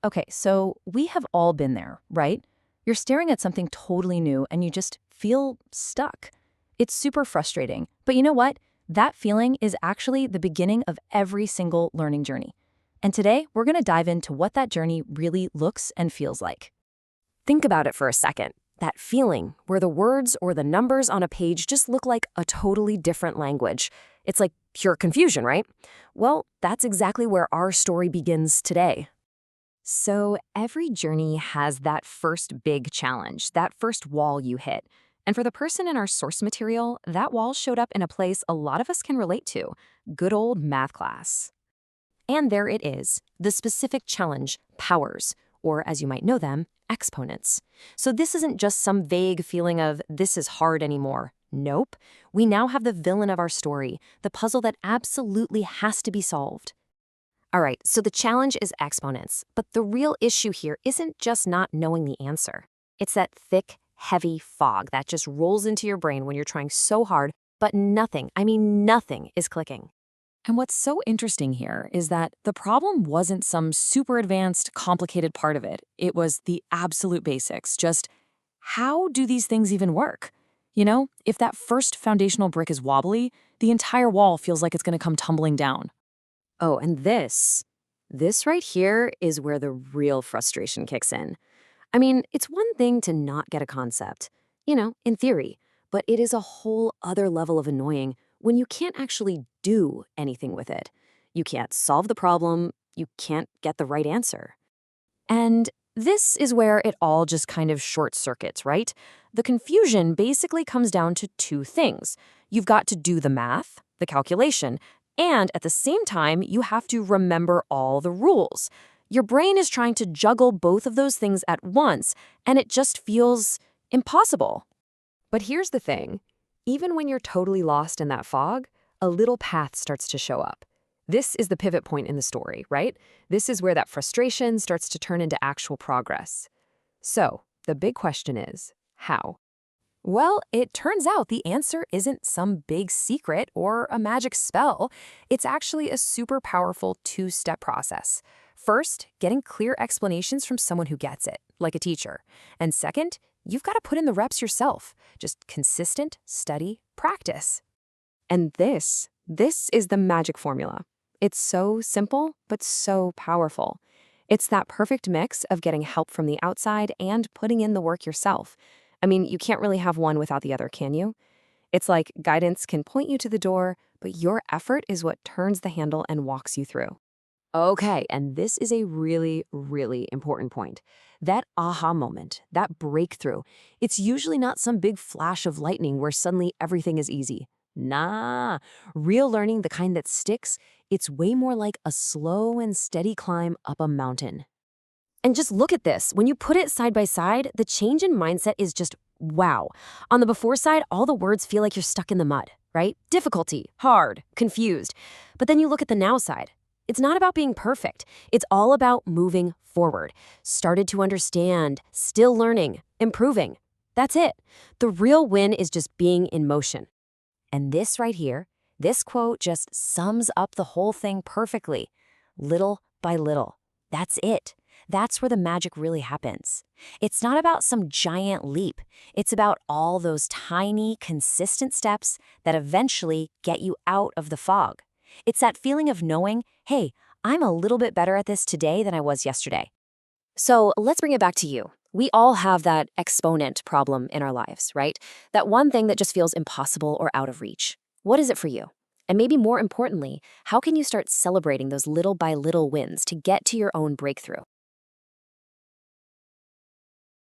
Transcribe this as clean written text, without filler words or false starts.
Okay, so we have all been there, right? You're staring at something totally new and you just feel stuck. It's super frustrating. But you know what? That feeling is actually the beginning of every single learning journey. And today, we're going to dive into what that journey really looks and feels like. Think about it for a second. That feeling where the words or the numbers on a page just look like a totally different language. It's like pure confusion, right? Well, that's exactly where our story begins today. So every journey has that first big challenge, that first wall you hit. And for the person in our source material, that wall showed up in a place a lot of us can relate to: good old math class. And there it is, the specific challenge, powers, or as you might know them, exponents. So this isn't just some vague feeling of this is hard anymore. Nope. We now have the villain of our story, the puzzle that absolutely has to be solved. All right, so the challenge is exponents, but the real issue here isn't just not knowing the answer. It's that thick, heavy fog that just rolls into your brain when you're trying so hard, but nothing, I mean nothing, is clicking. And what's so interesting here is that the problem wasn't some super advanced, complicated part of it. It was the absolute basics. Just how do these things even work? You know, if that first foundational brick is wobbly, the entire wall feels like it's going to come tumbling down. Oh, and this right here is where the real frustration kicks in. I mean, it's one thing to not get a concept, in theory, but it is a whole other level of annoying when you can't actually do anything with it. You can't solve the problem, you can't get the right answer. And this is where it all just kind of short circuits, right? The confusion basically comes down to two things. You've got to do the math, the calculation, and at the same time, you have to remember all the rules. Your brain is trying to juggle both of those things at once, and it just feels impossible. But here's the thing. Even when you're totally lost in that fog, a little path starts to show up. This is the pivot point in the story, right? This is where that frustration starts to turn into actual progress. So, the big question is, how? Well, it turns out the answer isn't some big secret or a magic spell. It's actually a super powerful two-step process. First, getting clear explanations from someone who gets it, like a teacher. And second, you've got to put in the reps yourself. Just consistent, steady practice. And this is the magic formula. It's so simple, but so powerful. It's that perfect mix of getting help from the outside and putting in the work yourself. I mean, you can't really have one without the other, can you? It's like guidance can point you to the door, but your effort is what turns the handle and walks you through. Okay, and this is a really, really important point. That aha moment, that breakthrough, it's usually not some big flash of lightning where suddenly everything is easy. Nah, real learning, the kind that sticks, it's way more like a slow and steady climb up a mountain. And just look at this. When you put it side by side, the change in mindset is just wow. On the before side, all the words feel like you're stuck in the mud, right? Difficulty, hard, confused. But then you look at the now side. It's not about being perfect. It's all about moving forward. Started to understand, still learning, improving. That's it. The real win is just being in motion. And this right here, this quote just sums up the whole thing perfectly. Little by little. That's it. That's where the magic really happens. It's not about some giant leap. It's about all those tiny, consistent steps that eventually get you out of the fog. It's that feeling of knowing, hey, I'm a little bit better at this today than I was yesterday. So let's bring it back to you. We all have that exponent problem in our lives, right? That one thing that just feels impossible or out of reach. What is it for you? And maybe more importantly, how can you start celebrating those little by little wins to get to your own breakthrough?